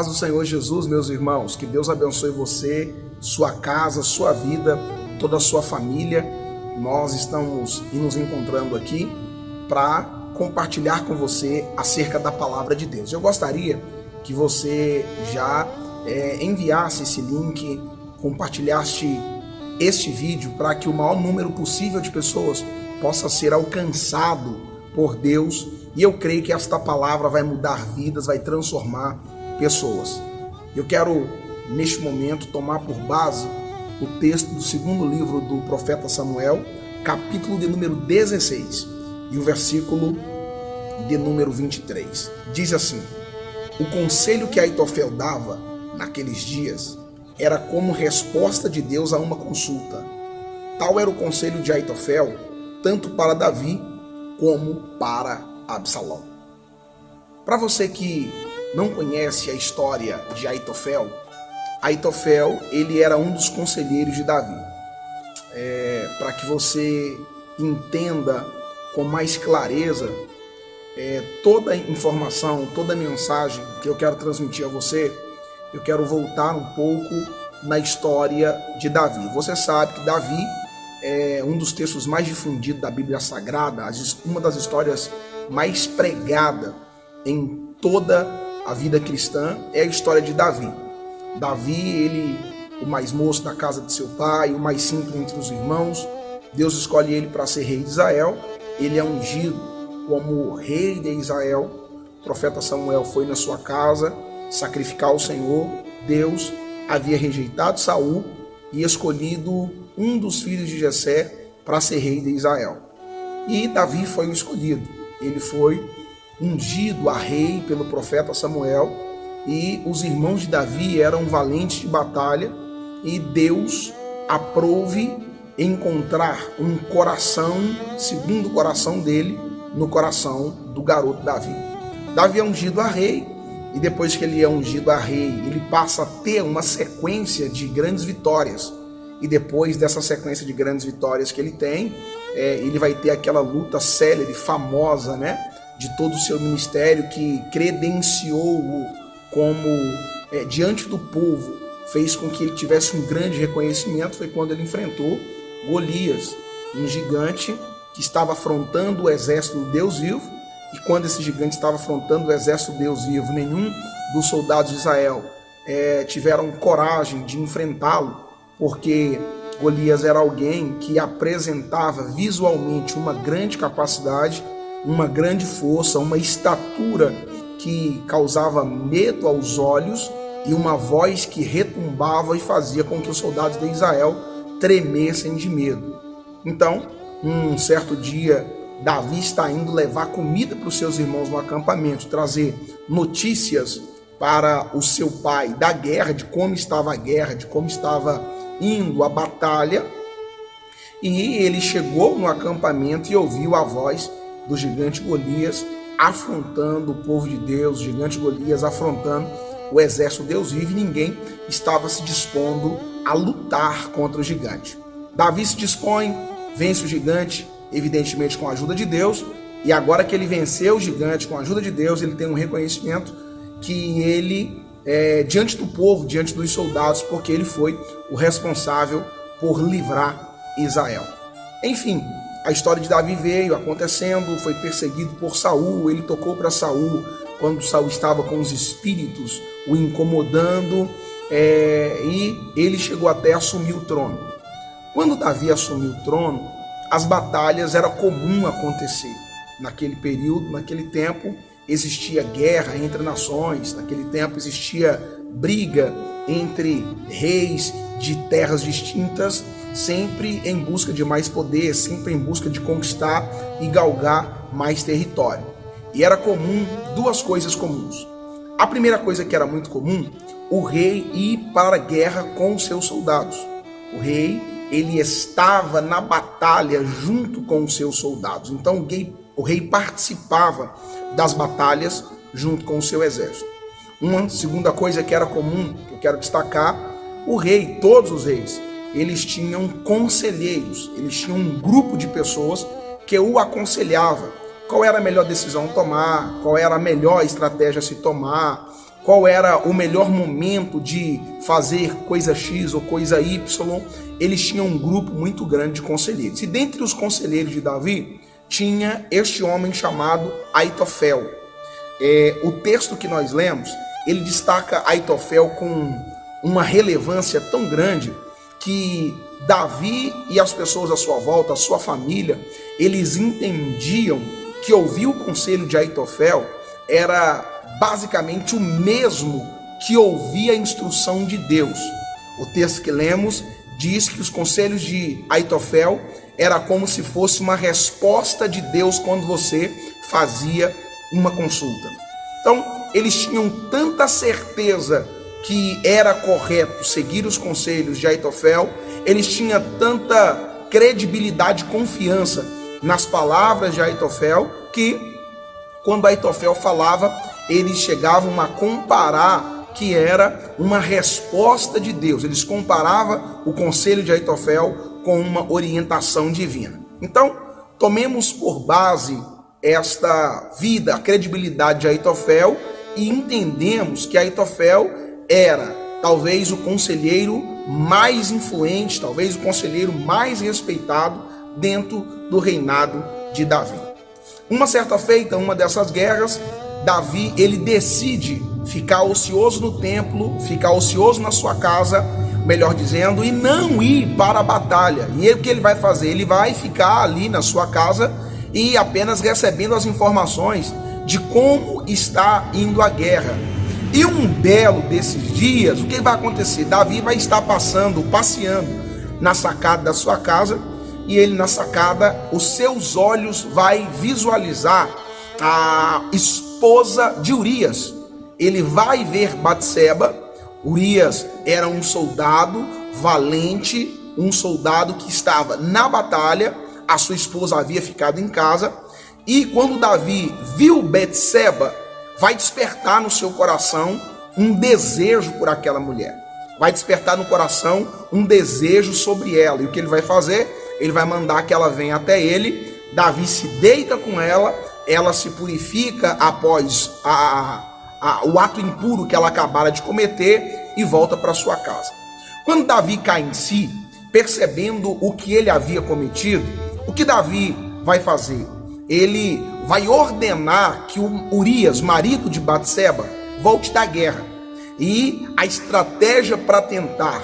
paz do Senhor Jesus, meus irmãos, que Deus abençoe você, sua casa, sua vida, toda a sua família. Nós estamos nos encontrando aqui para compartilhar com você acerca da palavra de Deus. Eu gostaria que você já enviasse esse link, compartilhasse este vídeo para que o maior número possível de pessoas possa ser alcançado por Deus. E eu creio que esta palavra vai mudar vidas, vai transformar pessoas. Eu quero, neste momento, tomar por base o texto do segundo livro do profeta Samuel, capítulo de número 16 e o versículo de número 23. Diz assim: o conselho que Aitofel dava naqueles dias era como resposta de Deus a uma consulta. Tal era o conselho de Aitofel, tanto para Davi como para Absalão. Para você que não conhece a história de Aitofel, Aitofel ele era um dos conselheiros de Davi. Para que você entenda com mais clareza toda a informação, toda a mensagem que eu quero transmitir a você, eu quero voltar um pouco na história de Davi. Você sabe que Davi é um dos textos mais difundidos da Bíblia Sagrada, uma das histórias mais pregada em toda a vida cristã é a história de Davi. Davi, ele, o mais moço da casa de seu pai, o mais simples entre os irmãos, Deus escolhe ele para ser rei de Israel. Ele é ungido como rei de Israel. O profeta Samuel foi na sua casa sacrificar ao Senhor. Deus havia rejeitado Saul e escolhido um dos filhos de Jessé para ser rei de Israel. E Davi foi o escolhido. Ele foi ungido a rei pelo profeta Samuel, e os irmãos de Davi eram valentes de batalha, e Deus aprouve encontrar um coração segundo o coração dele no coração do garoto Davi. Davi é ungido a rei, e depois que ele é ungido a rei, ele passa a ter uma sequência de grandes vitórias. E depois dessa sequência de grandes vitórias que ele tem, ele vai ter aquela luta célere, famosa, né, de todo o seu ministério, que credenciou-o como, diante do povo, fez com que ele tivesse um grande reconhecimento. Foi quando ele enfrentou Golias, um gigante que estava afrontando o exército do Deus vivo. E quando esse gigante estava afrontando o exército do Deus vivo, nenhum dos soldados de Israel tiveram coragem de enfrentá-lo, porque Golias era alguém que apresentava visualmente uma grande capacidade, uma grande força, uma estatura que causava medo aos olhos e uma voz que retumbava e fazia com que os soldados de Israel tremessem de medo. Então, um certo dia, Davi está indo levar comida para os seus irmãos no acampamento, trazer notícias para o seu pai da guerra, de como estava a guerra, de como estava indo a batalha. E ele chegou no acampamento e ouviu a voz do gigante Golias afrontando o povo de Deus, o gigante Golias afrontando o exército Deus vive, e ninguém estava se dispondo a lutar contra o gigante. Davi se dispõe, vence o gigante, evidentemente com a ajuda de Deus, e agora que ele venceu o gigante com a ajuda de Deus, ele tem um reconhecimento que ele, diante do povo, diante dos soldados, porque ele foi o responsável por livrar Israel. Enfim, a história de Davi veio acontecendo, foi perseguido por Saul, ele tocou para Saul quando Saul estava com os espíritos o incomodando, e ele chegou até assumir o trono. Quando Davi assumiu o trono, as batalhas era comum acontecer. Naquele período, naquele tempo, existia guerra entre nações, naquele tempo existia briga entre reis de terras distintas, sempre em busca de mais poder, sempre em busca de conquistar e galgar mais território. E era comum duas coisas comuns. A primeira coisa que era muito comum, o rei ir para a guerra com os seus soldados. O rei, ele estava na batalha junto com os seus soldados. Então o rei participava das batalhas junto com o seu exército. Uma segunda coisa que era comum, que eu quero destacar, o rei, todos os reis, eles tinham conselheiros, eles tinham um grupo de pessoas que o aconselhava qual era a melhor decisão a tomar, qual era a melhor estratégia a se tomar, qual era o melhor momento de fazer coisa X ou coisa Y, eles tinham um grupo muito grande de conselheiros. E dentre os conselheiros de Davi, tinha este homem chamado Aitofel. O texto que nós lemos, ele destaca Aitofel com uma relevância tão grande que Davi e as pessoas à sua volta, a sua família, eles entendiam que ouvir o conselho de Aitofel era basicamente o mesmo que ouvir a instrução de Deus. O texto que lemos diz que os conselhos de Aitofel era como se fosse uma resposta de Deus quando você fazia uma consulta. Então, eles tinham tanta certeza que era correto seguir os conselhos de Aitofel, eles tinham tanta credibilidade e confiança nas palavras de Aitofel, que quando Aitofel falava, eles chegavam a comparar que era uma resposta de Deus. Eles comparavam o conselho de Aitofel com uma orientação divina. Então, tomemos por base esta vida, a credibilidade de Aitofel, e entendemos que Aitofel era talvez o conselheiro mais influente, talvez o conselheiro mais respeitado dentro do reinado de Davi. Uma certa feita, uma dessas guerras, Davi, ele decide ficar ocioso no templo, ficar ocioso na sua casa, melhor dizendo, e não ir para a batalha. E o que ele vai fazer? Ele vai ficar ali na sua casa e apenas recebendo as informações de como está indo a guerra. E um belo desses dias, o que vai acontecer? Davi vai estar passeando na sacada da sua casa, e ele na sacada, os seus olhos vai visualizar a esposa de Urias. Ele vai ver Batseba. Urias era um soldado valente, um soldado que estava na batalha, a sua esposa havia ficado em casa, e quando Davi viu Batseba, vai despertar no seu coração um desejo por aquela mulher, vai despertar no coração um desejo sobre ela, e o que ele vai fazer? Ele vai mandar que ela venha até ele. Davi se deita com ela, ela se purifica após o ato impuro que ela acabara de cometer e volta para sua casa. Quando Davi cai em si, percebendo o que ele havia cometido, o que Davi vai fazer? Ele vai ordenar que o Urias, marido de Batseba, volte da guerra. E a estratégia para tentar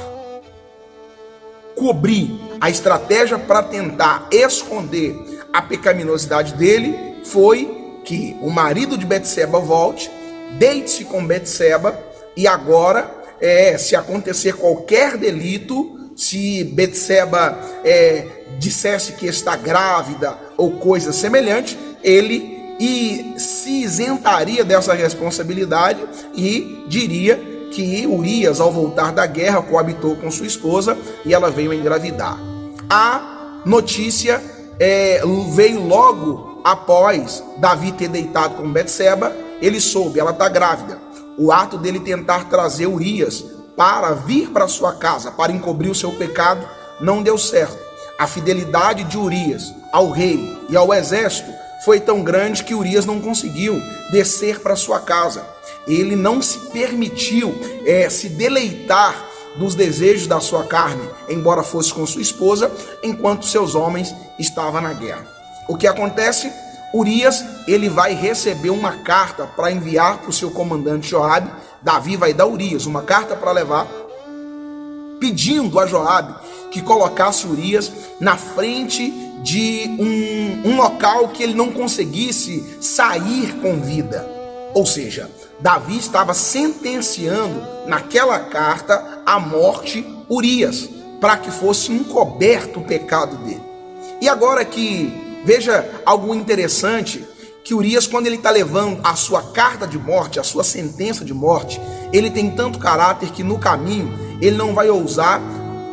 cobrir, a estratégia para tentar esconder a pecaminosidade dele foi que o marido de Batseba volte, deite-se com Batseba, e agora, se acontecer qualquer delito, se Batseba dissesse que está grávida ou coisa semelhante, ele se isentaria dessa responsabilidade e diria que Urias, ao voltar da guerra, coabitou com sua esposa e ela veio a engravidar. A notícia veio logo após Davi ter deitado com Batseba. Ele soube, ela está grávida. O ato dele tentar trazer Urias para vir para sua casa, para encobrir o seu pecado, não deu certo. A fidelidade de Urias ao rei e ao exército foi tão grande que Urias não conseguiu descer para sua casa. Ele não se permitiu se deleitar dos desejos da sua carne, embora fosse com sua esposa, enquanto seus homens estavam na guerra. O que acontece? Urias, ele vai receber uma carta para enviar para o seu comandante Joabe. Davi vai dar a Urias uma carta para levar, pedindo a Joabe que colocasse Urias na frente de um local que ele não conseguisse sair com vida. Ou seja, Davi estava sentenciando naquela carta a morte Urias, para que fosse encoberto o pecado dele. E agora que, veja algo interessante, que Urias, quando ele está levando a sua carta de morte, a sua sentença de morte, ele tem tanto caráter que no caminho ele não vai ousar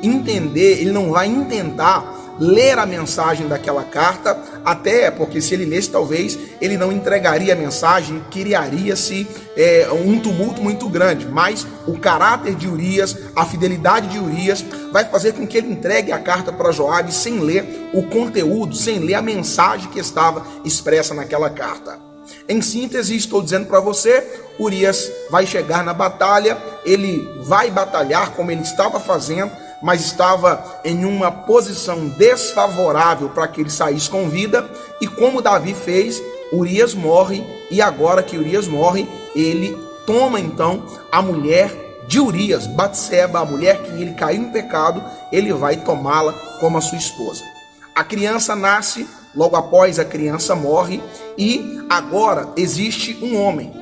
entender, ele não vai intentar ler a mensagem daquela carta, até porque se ele lesse, talvez ele não entregaria a mensagem, criaria-se um tumulto muito grande. Mas o caráter de Urias, a fidelidade de Urias, vai fazer com que ele entregue a carta para Joabe sem ler o conteúdo, sem ler a mensagem que estava expressa naquela carta. Em síntese, estou dizendo para você, Urias vai chegar na batalha, ele vai batalhar como ele estava fazendo, mas estava em uma posição desfavorável para que ele saísse com vida, e como Davi fez, Urias morre, e agora que Urias morre, ele toma então a mulher de Urias, Batseba, a mulher que ele caiu em pecado, ele vai tomá-la como a sua esposa. A criança nasce, logo após a criança morre, e agora existe um homem.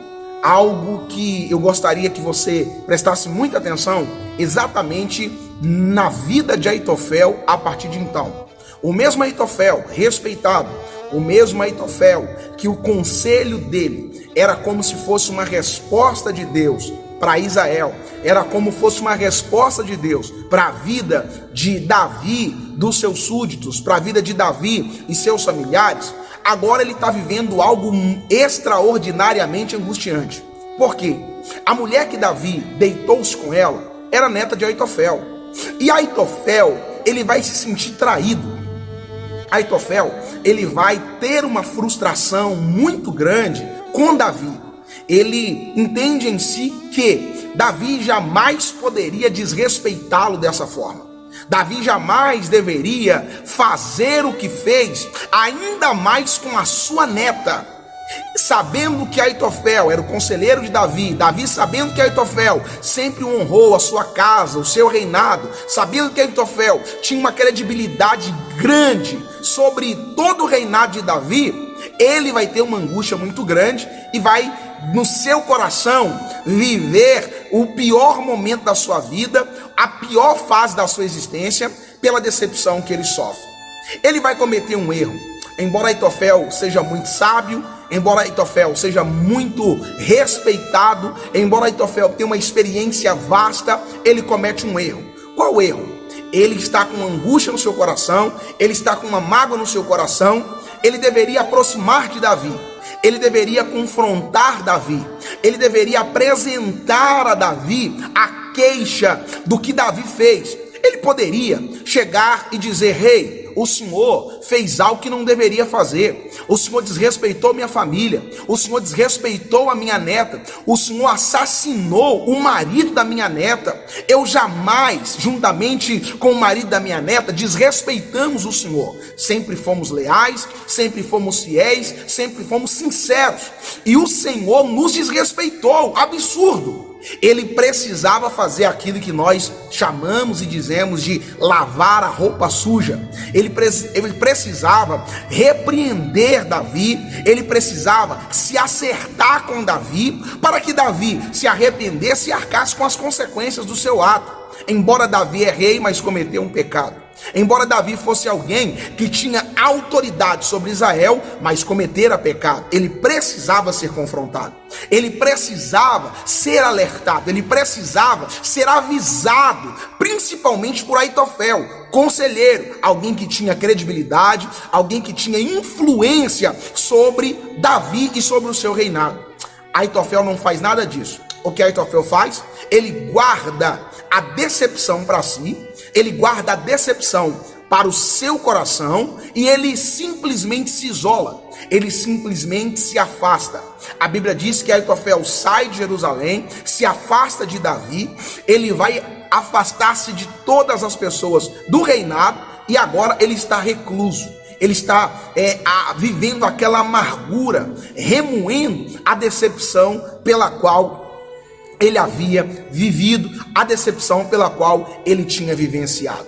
Algo que eu gostaria que você prestasse muita atenção, exatamente na vida de Aitofel a partir de então. O mesmo Aitofel, respeitado, o mesmo Aitofel, que o conselho dele era como se fosse uma resposta de Deus para Israel, era como fosse uma resposta de Deus para a vida de Davi, dos seus súditos, para a vida de Davi e seus familiares. Agora ele está vivendo algo extraordinariamente angustiante. Por quê? A mulher que Davi deitou-se com ela era neta de Aitofel. E Aitofel, ele vai se sentir traído. Aitofel, ele vai ter uma frustração muito grande com Davi. Ele entende em si que Davi jamais poderia desrespeitá-lo dessa forma. Davi jamais deveria fazer o que fez, ainda mais com a sua neta. Sabendo que Aitofel era o conselheiro de Davi, Davi sabendo que Aitofel sempre honrou a sua casa, o seu reinado, sabendo que Aitofel tinha uma credibilidade grande sobre todo o reinado de Davi, ele vai ter uma angústia muito grande e vai, no seu coração, viver o pior momento da sua vida, a pior fase da sua existência, pela decepção que ele sofre. Ele vai cometer um erro. Embora Aitofel seja muito sábio, embora Aitofel seja muito respeitado, embora Aitofel tenha uma experiência vasta, ele comete um erro. Qual erro? Ele está com angústia no seu coração, ele está com uma mágoa no seu coração, ele deveria aproximar de Davi, ele deveria confrontar Davi, ele deveria apresentar a Davi a queixa do que Davi fez. Ele poderia chegar e dizer: rei, o senhor fez algo que não deveria fazer, o senhor desrespeitou minha família, o senhor desrespeitou a minha neta, o senhor assassinou o marido da minha neta. Eu jamais, juntamente com o marido da minha neta, desrespeitamos o senhor. Sempre fomos leais, sempre fomos fiéis, sempre fomos sinceros, e o senhor nos desrespeitou. Absurdo. Ele precisava fazer aquilo que nós chamamos e dizemos de lavar a roupa suja. Ele precisava repreender Davi, ele precisava se acertar com Davi, para que Davi se arrependesse e arcasse com as consequências do seu ato. Embora Davi é rei, mas cometeu um pecado. Embora Davi fosse alguém que tinha autoridade sobre Israel, mas cometera pecado, ele precisava ser confrontado, ele precisava ser alertado, ele precisava ser avisado, principalmente por Aitofel, conselheiro, alguém que tinha credibilidade, alguém que tinha influência sobre Davi e sobre o seu reinado. Aitofel não faz nada disso. O que Aitofel faz? Ele guarda a decepção para si, ele guarda a decepção para o seu coração e ele simplesmente se isola, ele simplesmente se afasta. A Bíblia diz que Aitofel sai de Jerusalém, se afasta de Davi, ele vai afastar-se de todas as pessoas do reinado e agora ele está recluso. Ele está vivendo aquela amargura, remoendo a decepção pela qual ele havia vivido, a decepção pela qual ele tinha vivenciado.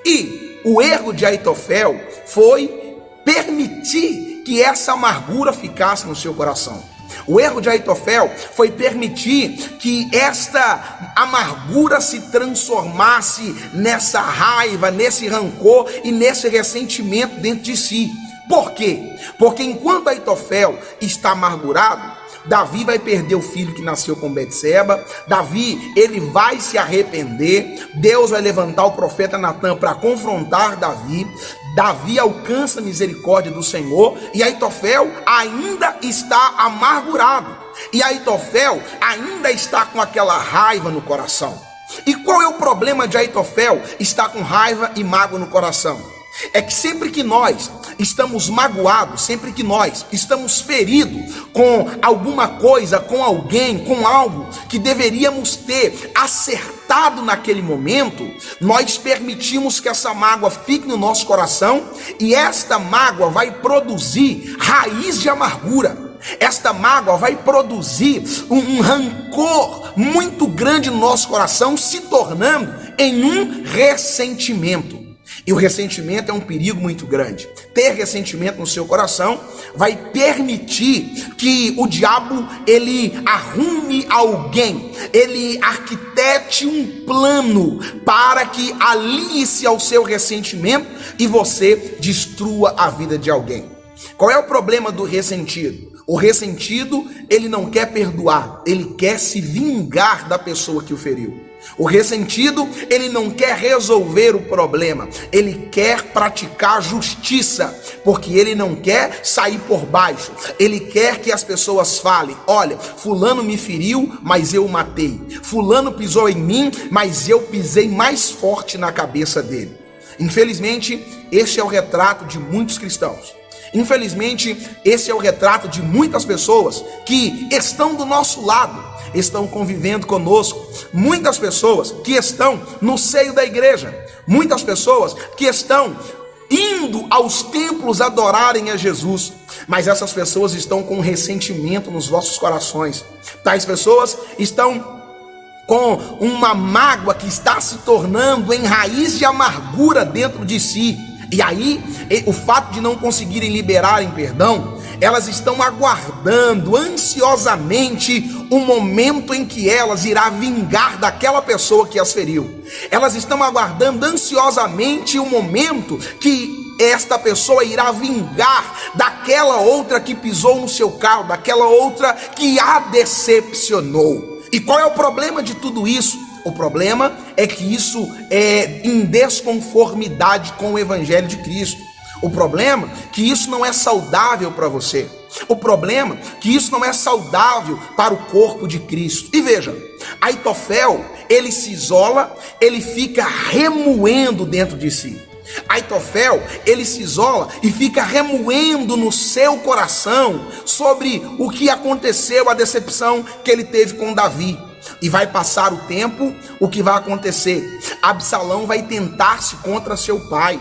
E o erro de Aitofel foi permitir que essa amargura ficasse no seu coração. O erro de Aitofel foi permitir que esta amargura se transformasse nessa raiva, nesse rancor e nesse ressentimento dentro de si. Por quê? Porque enquanto Aitofel está amargurado, Davi vai perder o filho que nasceu com Betseba. Davi, ele vai se arrepender. Deus vai levantar o profeta Natã para confrontar Davi. Davi alcança a misericórdia do Senhor e Aitofel ainda está amargurado. E Aitofel ainda está com aquela raiva no coração. E qual é o problema de Aitofel estar com raiva e mágoa no coração? É que sempre que nós estamos magoados, sempre que nós estamos feridos com alguma coisa, com alguém, com algo que deveríamos ter acertado naquele momento, nós permitimos que essa mágoa fique no nosso coração, e esta mágoa vai produzir raiz de amargura. Esta mágoa vai produzir um rancor muito grande no nosso coração, se tornando em um ressentimento. E o ressentimento é um perigo muito grande. Ter ressentimento no seu coração vai permitir que o diabo ele arrume alguém, ele arquitete um plano para que alie-se ao seu ressentimento e você destrua a vida de alguém. Qual é o problema do ressentido? O ressentido, ele não quer perdoar, ele quer se vingar da pessoa que o feriu. O ressentido, ele não quer resolver o problema, ele quer praticar justiça, porque ele não quer sair por baixo. Ele quer que as pessoas falem: olha, fulano me feriu, mas eu o matei. Fulano pisou em mim, mas eu pisei mais forte na cabeça dele. Infelizmente, este é o retrato de muitos cristãos. Infelizmente, esse é o retrato de muitas pessoas que estão do nosso lado, estão convivendo conosco. Muitas pessoas que estão no seio da igreja, muitas pessoas que estão indo aos templos adorarem a Jesus, mas essas pessoas estão com ressentimento nos vossos corações. Tais pessoas estão com uma mágoa que está se tornando em raiz de amargura dentro de si. E aí, o fato de não conseguirem liberarem perdão, elas estão aguardando ansiosamente o momento em que elas irá vingar daquela pessoa que as feriu. Elas estão aguardando ansiosamente o momento que esta pessoa irá vingar daquela outra que pisou no seu carro, daquela outra que a decepcionou. E qual é o problema de tudo isso? O problema é que isso é em desconformidade com o Evangelho de Cristo. O problema é que isso não é saudável para você. O problema é que isso não é saudável para o corpo de Cristo. E veja, Aitofel, ele se isola, ele fica remoendo dentro de si. Aitofel, ele se isola e fica remoendo no seu coração sobre o que aconteceu, a decepção que ele teve com Davi. E vai passar o tempo, o que vai acontecer? Absalão vai tentar-se contra seu pai.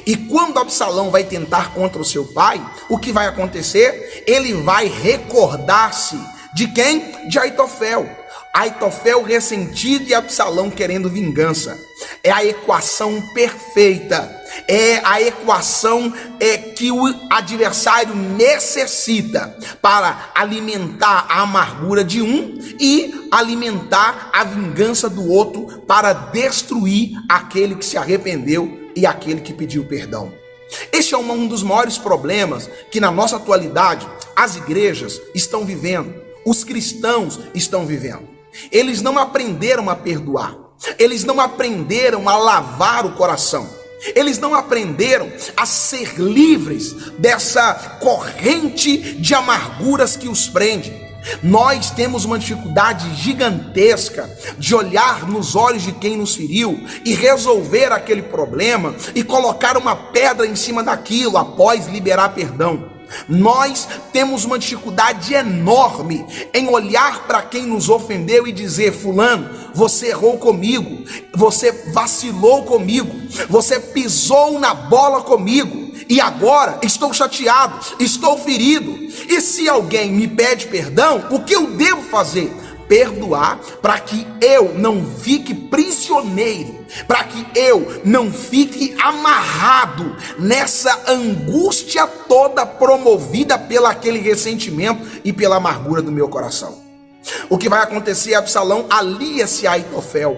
E quando Absalão vai tentar contra o seu pai, o que vai acontecer? Ele vai recordar-se de quem? De Aitofel. Aitofel ressentido e Absalão querendo vingança. É a equação perfeita. É a equação que o adversário necessita para alimentar a amargura de um e alimentar a vingança do outro, para destruir aquele que se arrependeu e aquele que pediu perdão. Este é um dos maiores problemas que na nossa atualidade as igrejas estão vivendo, os cristãos estão vivendo. Eles não aprenderam a perdoar, eles não aprenderam a lavar o coração, eles não aprenderam a ser livres dessa corrente de amarguras que os prende. Nós temos uma dificuldade gigantesca de olhar nos olhos de quem nos feriu e resolver aquele problema e colocar uma pedra em cima daquilo após liberar perdão. Nós temos uma dificuldade enorme em olhar para quem nos ofendeu e dizer: fulano, você errou comigo, você vacilou comigo, você pisou na bola comigo, e agora estou chateado, estou ferido. E se alguém me pede perdão, o que eu devo fazer? Perdoar, para que eu não fique prisioneiro, para que eu não fique amarrado nessa angústia toda promovida pelo aquele ressentimento e pela amargura do meu coração. O que vai acontecer? Absalão alia-se a Aitofel.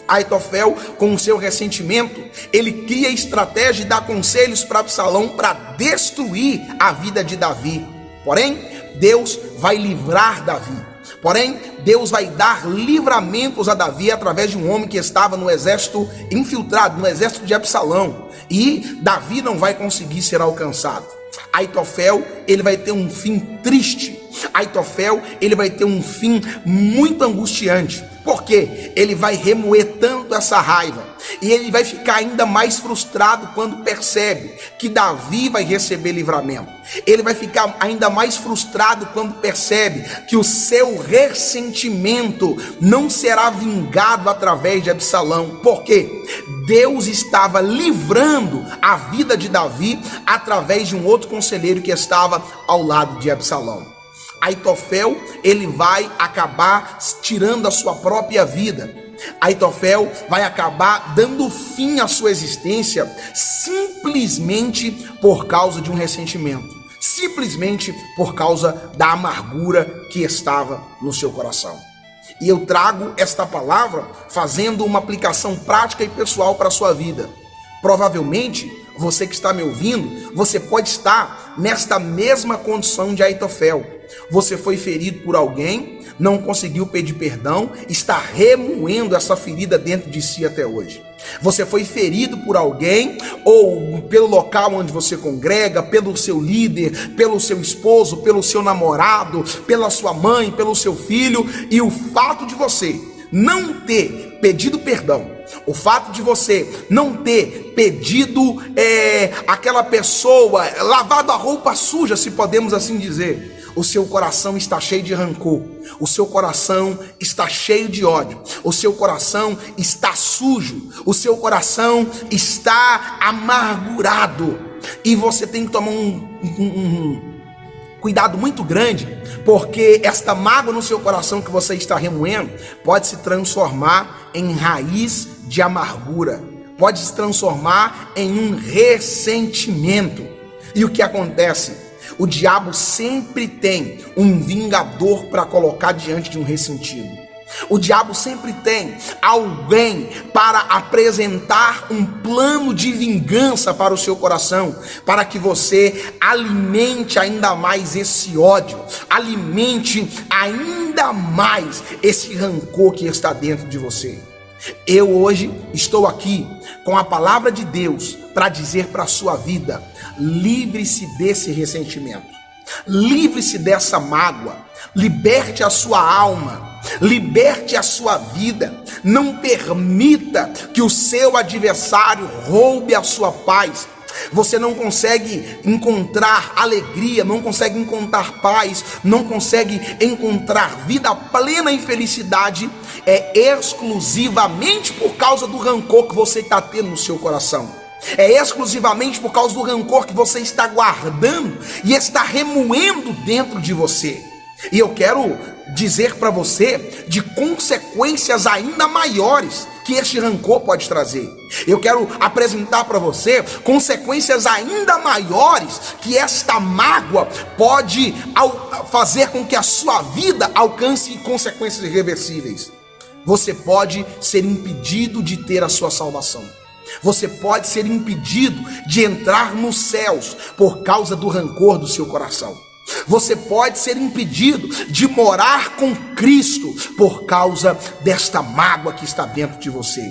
Aitofel, com o seu ressentimento, ele cria estratégia e dá conselhos para Absalão para destruir a vida de Davi. Porém, Deus vai livrar Davi. Porém, Deus vai dar livramentos a Davi através de um homem que estava no exército infiltrado, no exército de Absalão. E Davi não vai conseguir ser alcançado. Aitofel, ele vai ter um fim triste. Aitofel, ele vai ter um fim muito angustiante. Por quê? Ele vai remoer tanto essa raiva e ele vai ficar ainda mais frustrado quando percebe que Davi vai receber livramento. Ele vai ficar ainda mais frustrado quando percebe que o seu ressentimento não será vingado através de Absalão. Por quê? Deus estava livrando a vida de Davi através de um outro conselheiro que estava ao lado de Absalão. Aitofel, ele vai acabar tirando a sua própria vida. Aitofel vai acabar dando fim à sua existência simplesmente por causa de um ressentimento, simplesmente por causa da amargura que estava no seu coração. E eu trago esta palavra fazendo uma aplicação prática e pessoal para a sua vida. Provavelmente, você que está me ouvindo, você pode estar nesta mesma condição de Aitofel. Você foi ferido por alguém, não conseguiu pedir perdão, está remoendo essa ferida dentro de si até hoje. Você foi ferido por alguém, ou pelo local onde você congrega, pelo seu líder, pelo seu esposo, pelo seu namorado, pela sua mãe, pelo seu filho, e o fato de você não ter pedido perdão, o fato de você não ter pedido aquela pessoa, lavado a roupa suja, se podemos assim dizer, o seu coração está cheio de rancor, o seu coração está cheio de ódio, o seu coração está sujo, o seu coração está amargurado, e você tem que tomar um cuidado muito grande, porque esta mágoa no seu coração que você está remoendo pode se transformar em raiz de amargura, pode se transformar em um ressentimento. E o que acontece? O diabo sempre tem um vingador para colocar diante de um ressentido. O diabo sempre tem alguém para apresentar um plano de vingança para o seu coração, para que você alimente ainda mais esse ódio, alimente ainda mais esse rancor que está dentro de você. Eu hoje estou aqui com a palavra de Deus para dizer para a sua vida: livre-se desse ressentimento, livre-se dessa mágoa, liberte a sua alma, liberte a sua vida. Não permita que o seu adversário roube a sua paz. Você não consegue encontrar alegria, não consegue encontrar paz, não consegue encontrar vida plena e felicidade, exclusivamente por causa do rancor que você está tendo no seu coração. É exclusivamente por causa do rancor que você está guardando e está remoendo dentro de você. E eu quero dizer para você de consequências ainda maiores que este rancor pode trazer. Eu quero apresentar para você consequências ainda maiores que esta mágoa pode fazer com que a sua vida alcance consequências irreversíveis. Você pode ser impedido de ter a sua salvação. Você pode ser impedido de entrar nos céus por causa do rancor do seu coração. Você pode ser impedido de morar com Cristo por causa desta mágoa que está dentro de você.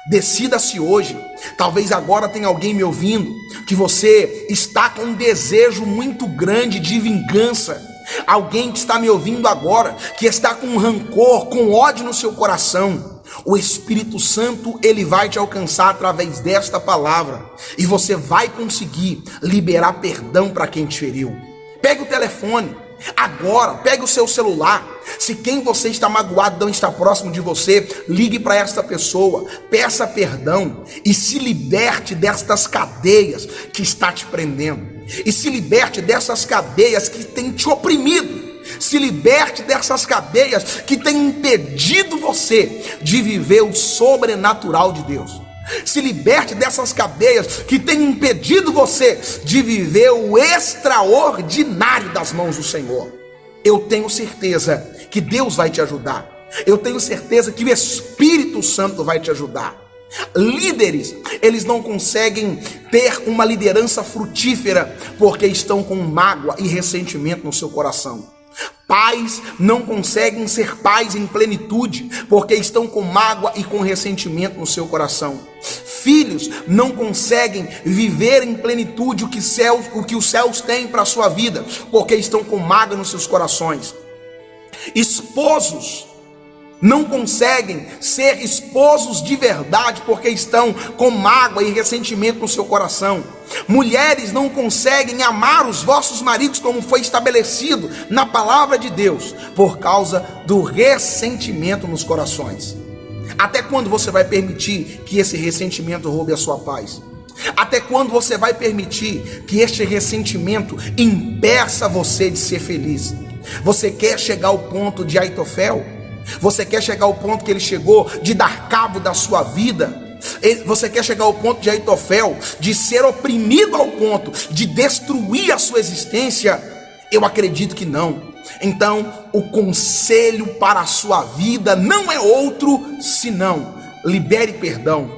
Decida-se hoje. Talvez agora tenha alguém me ouvindo que você está com um desejo muito grande de vingança. Alguém que está me ouvindo agora que está com rancor, com ódio no seu coração. O Espírito Santo, ele vai te alcançar através desta palavra e você vai conseguir liberar perdão para quem te feriu. Pegue o telefone agora, pegue o seu celular. Se quem você está magoado não está próximo de você, ligue para esta pessoa, peça perdão e se liberte destas cadeias que está te prendendo. E se liberte dessas cadeias que tem te oprimido. Se liberte dessas cadeias que têm impedido você de viver o sobrenatural de Deus. Se liberte dessas cadeias que têm impedido você de viver o extraordinário das mãos do Senhor. Eu tenho certeza que Deus vai te ajudar. Eu tenho certeza que o Espírito Santo vai te ajudar. Líderes, eles não conseguem ter uma liderança frutífera porque estão com mágoa e ressentimento no seu coração. Pais não conseguem ser pais em plenitude porque estão com mágoa e com ressentimento no seu coração. Filhos não conseguem viver em plenitude o que os céus têm para a sua vida porque estão com mágoa nos seus corações. Esposos não conseguem ser esposos de verdade porque estão com mágoa e ressentimento no seu coração. Mulheres não conseguem amar os vossos maridos como foi estabelecido na palavra de Deus por causa do ressentimento nos corações. Até quando você vai permitir que esse ressentimento roube a sua paz? Até quando você vai permitir que este ressentimento impeça você de ser feliz? Você quer chegar ao ponto de Aitofel? Você quer chegar ao ponto que ele chegou de dar cabo da sua vida? Você quer chegar ao ponto de Aitofel, de ser oprimido ao ponto de destruir a sua existência? Eu acredito que não. Então, o conselho para a sua vida não é outro senão: libere perdão,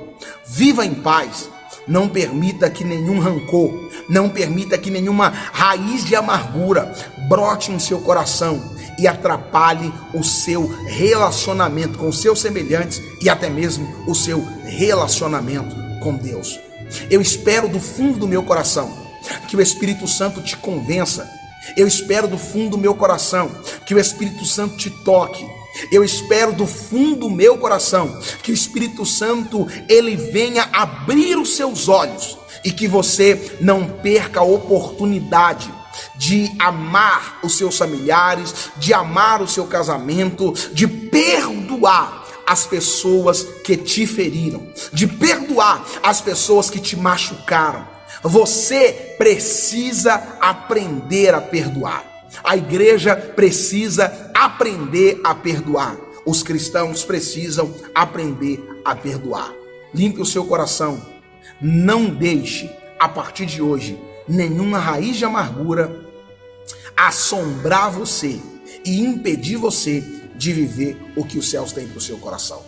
viva em paz, não permita que nenhum rancor, não permita que nenhuma raiz de amargura brote no seu coração e atrapalhe o seu relacionamento com os seus semelhantes e até mesmo o seu relacionamento com Deus. Eu espero do fundo do meu coração que o Espírito Santo te convença. Eu espero do fundo do meu coração que o Espírito Santo te toque. Eu espero do fundo do meu coração que o Espírito Santo ele venha abrir os seus olhos e que você não perca a oportunidade de amar os seus familiares, de amar o seu casamento, de perdoar as pessoas que te feriram, de perdoar as pessoas que te machucaram. Você precisa aprender a perdoar. A igreja precisa aprender a perdoar. Os cristãos precisam aprender a perdoar. Limpe o seu coração. Não deixe, a partir de hoje, nenhuma raiz de amargura assombrar você e impedir você de viver o que os céus têm para o seu coração.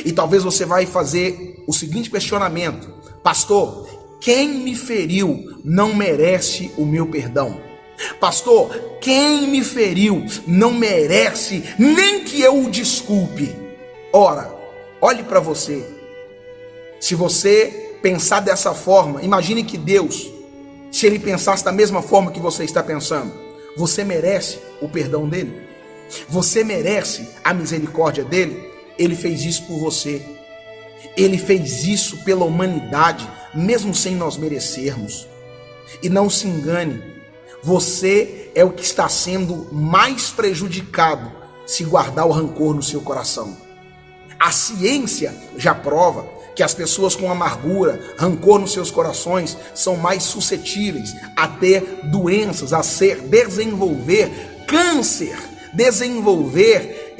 E talvez você vai fazer o seguinte questionamento: pastor, quem me feriu não merece o meu perdão. Pastor, quem me feriu não merece nem que eu o desculpe. Ora, olhe para você. Se você pensar dessa forma, imagine que Deus, se ele pensasse da mesma forma que você está pensando, você merece o perdão dele? Você merece a misericórdia dele? Ele fez isso por você. Ele fez isso pela humanidade, mesmo sem nós merecermos. E não se engane, você é o que está sendo mais prejudicado se guardar o rancor no seu coração. A ciência já prova que as pessoas com amargura, rancor nos seus corações são mais suscetíveis a ter doenças, a desenvolver câncer, desenvolver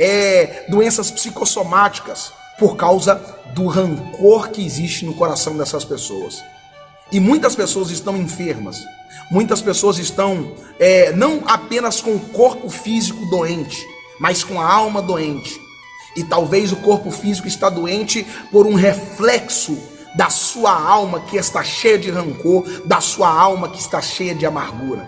doenças psicossomáticas por causa do rancor que existe no coração dessas pessoas. E muitas pessoas estão enfermas, muitas pessoas estão não apenas com o corpo físico doente, mas com a alma doente. E talvez o corpo físico está doente por um reflexo da sua alma que está cheia de rancor, da sua alma que está cheia de amargura.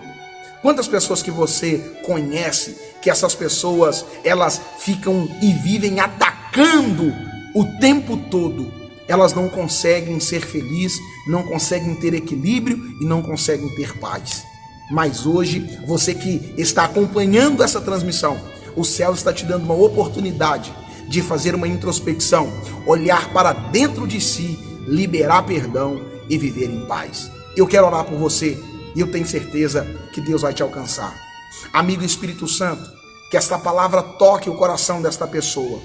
Quantas pessoas que você conhece, que essas pessoas, elas ficam e vivem atacando o tempo todo. Elas não conseguem ser felizes, não conseguem ter equilíbrio e não conseguem ter paz. Mas hoje, você que está acompanhando essa transmissão, o céu está te dando uma oportunidade de fazer uma introspecção, olhar para dentro de si, liberar perdão e viver em paz. Eu quero orar por você e eu tenho certeza que Deus vai te alcançar. Amigo Espírito Santo, que esta palavra toque o coração desta pessoa.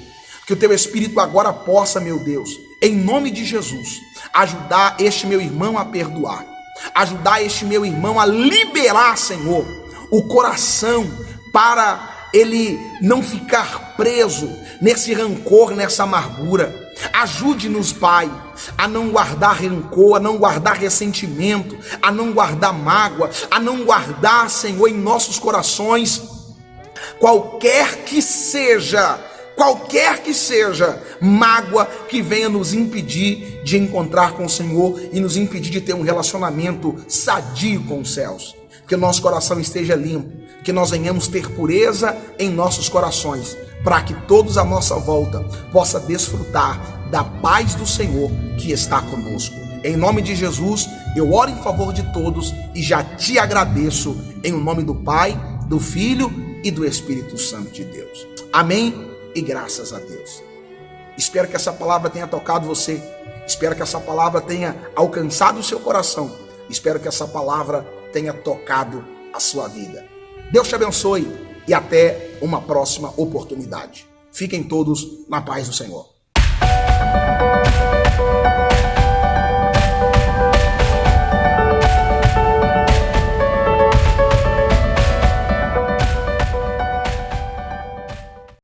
Que o teu Espírito agora possa, meu Deus, em nome de Jesus, ajudar este meu irmão a perdoar. Ajudar este meu irmão a liberar, Senhor, o coração para ele não ficar preso nesse rancor, nessa amargura. Ajude-nos, Pai, a não guardar rancor, a não guardar ressentimento, a não guardar mágoa, a não guardar, Senhor, em nossos corações qualquer que seja mágoa que venha nos impedir de encontrar com o Senhor e nos impedir de ter um relacionamento sadio com os céus. Que o nosso coração esteja limpo, que nós venhamos ter pureza em nossos corações, para que todos à nossa volta possam desfrutar da paz do Senhor que está conosco. Em nome de Jesus, eu oro em favor de todos e já te agradeço em nome do Pai, do Filho e do Espírito Santo de Deus. Amém e graças a Deus. Espero que essa palavra tenha tocado você. Espero que essa palavra tenha alcançado o seu coração. Espero que essa palavra tenha tocado a sua vida. Deus te abençoe e até uma próxima oportunidade. Fiquem todos na paz do Senhor.